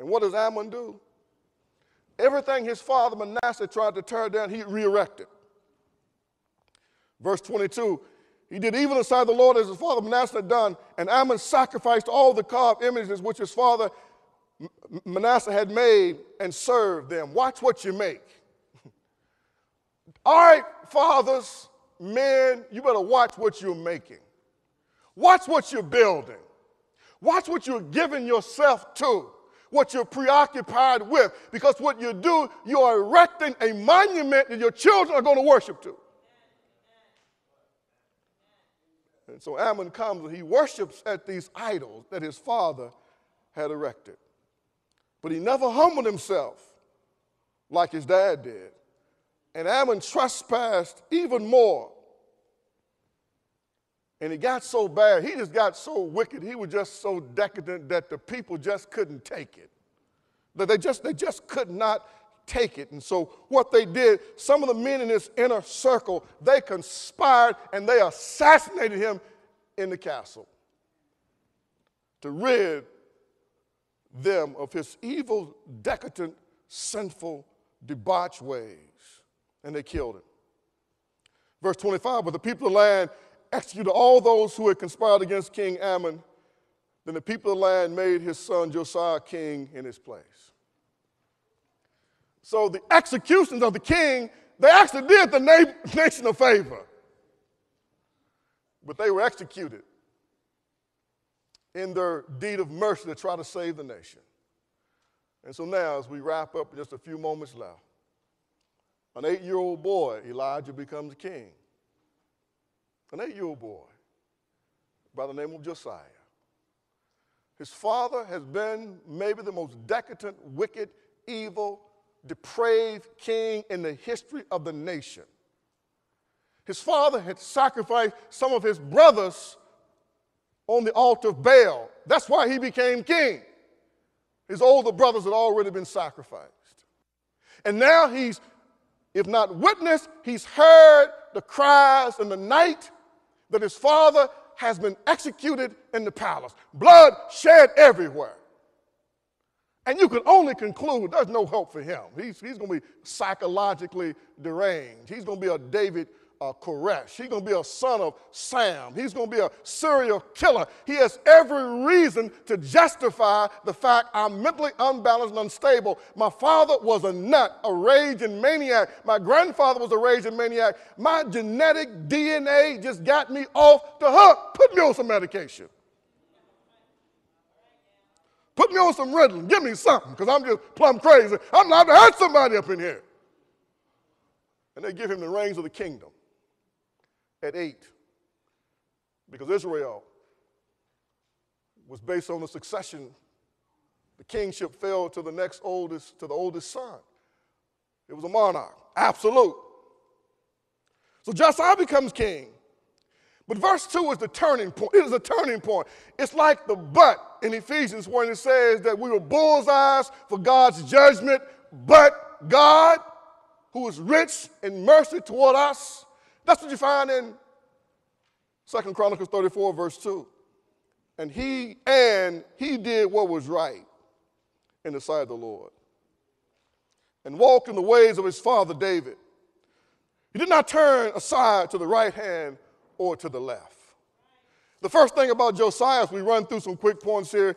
And what does Ammon do? Everything his father Manasseh tried to tear down, he re-erected. Verse 22, he did evil in the sight of the Lord as his father Manasseh had done, and Ammon sacrificed all the carved images which his father Manasseh had made and served them. Watch what you make. All right, fathers, men, you better watch what you're making. Watch what you're building. Watch what you're giving yourself to, what you're preoccupied with, because what you do, you are erecting a monument that your children are going to worship to. And so Ammon comes and he worships at these idols that his father had erected. But he never humbled himself like his dad did. And Ammon trespassed even more. And it got so bad, he just got so wicked, he was just so decadent that the people just couldn't take it. That they just could not take it. And so what they did, some of the men in his inner circle, they conspired and they assassinated him in the castle to rid them of his evil, decadent, sinful, debauched ways. And they killed him. Verse 25, but the people of the land executed all those who had conspired against King Ammon. Then the people of the land made his son Josiah king in his place. So the executions of the king, they actually did the nation a favor. But they were executed in their deed of mercy to try to save the nation. And so now, as we wrap up, just a few moments left, an 8-year-old boy, Elijah, becomes king. An 8-year-old boy by the name of Josiah. His father has been maybe the most decadent, wicked, evil, depraved king in the history of the nation. His father had sacrificed some of his brothers on the altar of Baal. That's why he became king. His older brothers had already been sacrificed. And now he's, if not witnessed, he's heard the cries in the night that his father has been executed in the palace. Blood shed everywhere. And you can only conclude there's no hope for him. He's going to be psychologically deranged. He's going to be a David Koresh. He's going to be a son of Sam. He's going to be a serial killer. He has every reason to justify the fact I'm mentally unbalanced and unstable. My father was a nut, a raging maniac. My grandfather was a raging maniac. My genetic DNA just got me off the hook. Put me on some medication. Put me on some Ritalin. Give me something, because I'm just plumb crazy. I'm not to hurt somebody up in here. And they give him the reins of the kingdom at 8, because Israel was based on the succession. The kingship fell to the oldest son. It was a monarch, absolute. So Josiah becomes king. But verse 2 is the turning point. It is a turning point. It's like the but in Ephesians when it says that we were bullseyes for God's judgment, but God, who is rich in mercy toward us. That's what you find in 2 Chronicles 34, verse 2. And he did what was right in the sight of the Lord and walked in the ways of his father David. He did not turn aside to the right hand or to the left. The first thing about Josiah, as we run through some quick points here,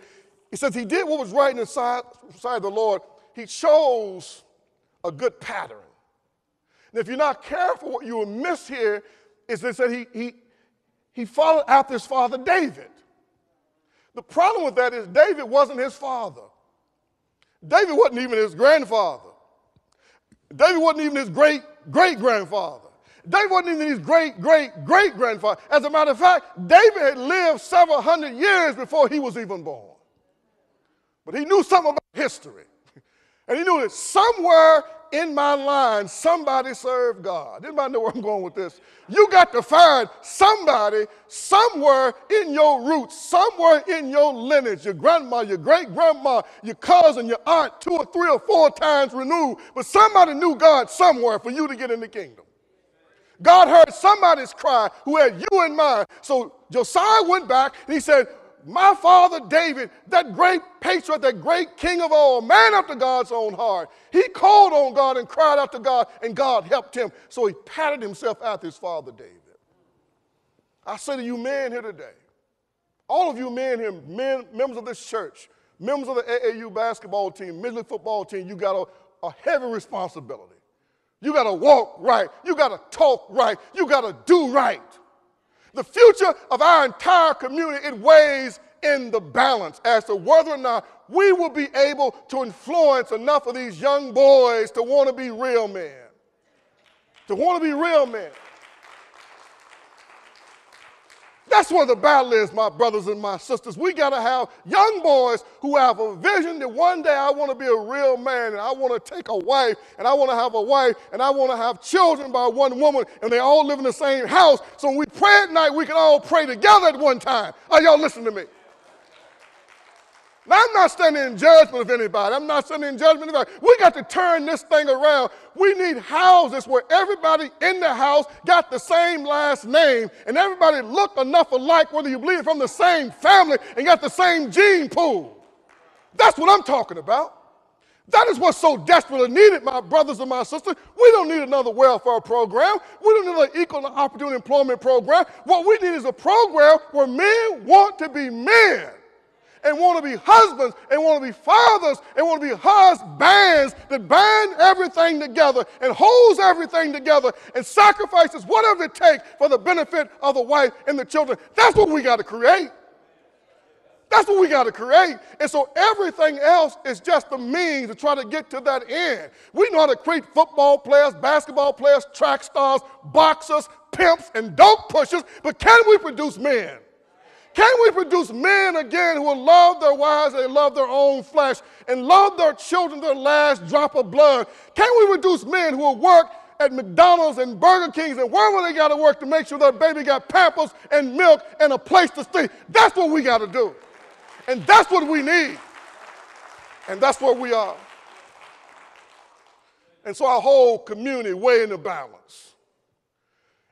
he says he did what was right in the sight of the Lord. He chose a good pattern. And if you're not careful, what you will miss here is that he followed after his father David. The problem with that is David wasn't his father. David wasn't even his grandfather. David wasn't even his great-great-grandfather. David wasn't even his great-great-great-grandfather. As a matter of fact, David had lived several hundred years before he was even born. But he knew something about history. And he knew that somewhere in my line, somebody served God. Anybody know where I'm going with this? You got to find somebody somewhere in your roots, somewhere in your lineage, your grandma, your great-grandma, your cousin, your aunt, 2 or 3 or 4 times renewed. But somebody knew God somewhere for you to get in the kingdom. God heard somebody's cry who had you in mind. So Josiah went back and he said, my father David, that great patriot, that great king of all, man after God's own heart, he called on God and cried out to God, and God helped him. So he patterned himself after his father David. I say to you men here today, all of you men here, members of this church, members of the AAU basketball team, Major League football team, you got a heavy responsibility. You got to walk right. You got to talk right. You got to do right. The future of our entire community, it weighs in the balance as to whether or not we will be able to influence enough of these young boys to want to be real men. To want to be real men. That's where the battle is, my brothers and my sisters. We got to have young boys who have a vision that one day I want to be a real man, and I want to take a wife, and I want to have a wife, and I want to have children by one woman, and they all live in the same house. So when we pray at night, we can all pray together at one time. Are y'all listening to me? Now, I'm not standing in judgment of anybody. I'm not standing in judgment of anybody. We got to turn this thing around. We need houses where everybody in the house got the same last name and everybody looked enough alike, whether you bleed from the same family and got the same gene pool. That's what I'm talking about. That is what's so desperately needed, my brothers and my sisters. We don't need another welfare program. We don't need an equal opportunity employment program. What we need is a program where men want to be men, and want to be husbands, and want to be fathers, and want to be husbands that bind everything together and holds everything together and sacrifices whatever it takes for the benefit of the wife and the children. That's what we got to create. That's what we got to create. And so everything else is just a means to try to get to that end. We know how to create football players, basketball players, track stars, boxers, pimps, and dope pushers, but can we produce men? Can we produce men again who will love their wives, they love their own flesh, and love their children to their last drop of blood? Can we produce men who will work at McDonald's and Burger Kings and wherever they got to work to make sure their baby got Pampers and milk and a place to stay? That's what we got to do. And that's what we need. And that's where we are. And so our whole community weighs in the balance.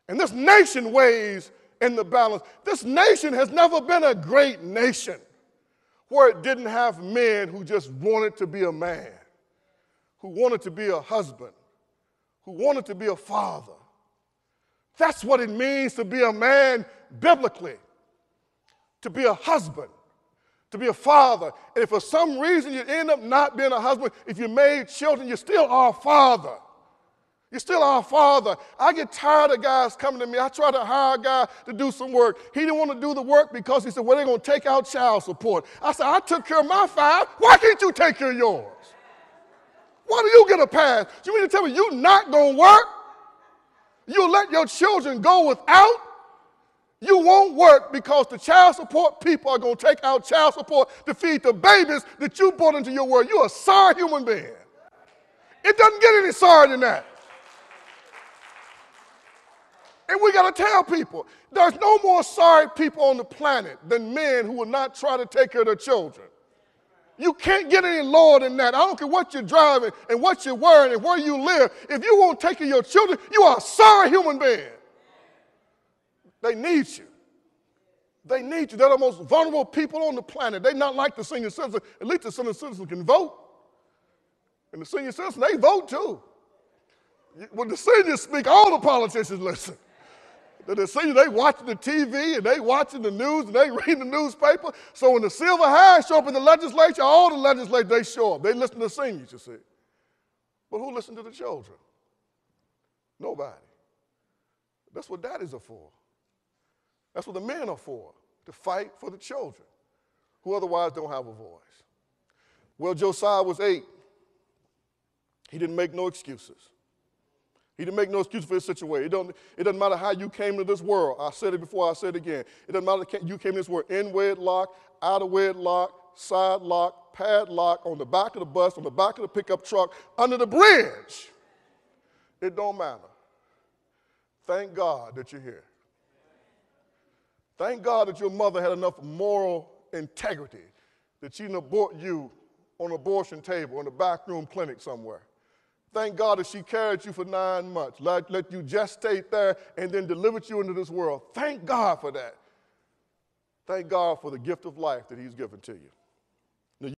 And this nation weighs in the balance. This nation has never been a great nation where it didn't have men who just wanted to be a man, who wanted to be a husband, who wanted to be a father. That's what it means to be a man biblically, to be a husband, to be a father. And if for some reason you end up not being a husband, if you made children, you still are a father. You're still our father. I get tired of guys coming to me. I try to hire a guy to do some work. He didn't want to do the work because he said, well, they're going to take out child support. I said, I took care of my 5. Why can't you take care of yours? Why do you get a pass? You mean to tell me you're not going to work? You'll let your children go without? You won't work because the child support people are going to take out child support to feed the babies that you brought into your world. You're a sorry human being. It doesn't get any sorrier than that. And we got to tell people, there's no more sorry people on the planet than men who will not try to take care of their children. You can't get any lower than that. I don't care what you're driving and what you're wearing and where you live. If you won't take care of your children, you are a sorry human being. They need you. They need you. They're the most vulnerable people on the planet. They're not like the senior citizen. At least the senior citizen can vote. And the senior citizen, they vote too. When the seniors speak, all the politicians listen. The seniors, they watching the TV and they watching the news and they reading the newspaper. So when the silver hairs show up in the legislature, all the legislators, they show up. They listen to the seniors, you see. But who listens to the children? Nobody. That's what daddies are for. That's what the men are for, to fight for the children who otherwise don't have a voice. Well, Josiah was 8. He didn't make no excuses. He didn't make no excuse for his situation. It doesn't matter how you came to this world. I said it before, I said it again. It doesn't matter you came to this world in wedlock, out of wedlock, side lock, padlock, on the back of the bus, on the back of the pickup truck, under the bridge. It don't matter. Thank God that you're here. Thank God that your mother had enough moral integrity that she didn't abort you on an abortion table in a backroom clinic somewhere. Thank God that she carried you for 9 months, let you gestate there, and then delivered you into this world. Thank God for that. Thank God for the gift of life that he's given to you.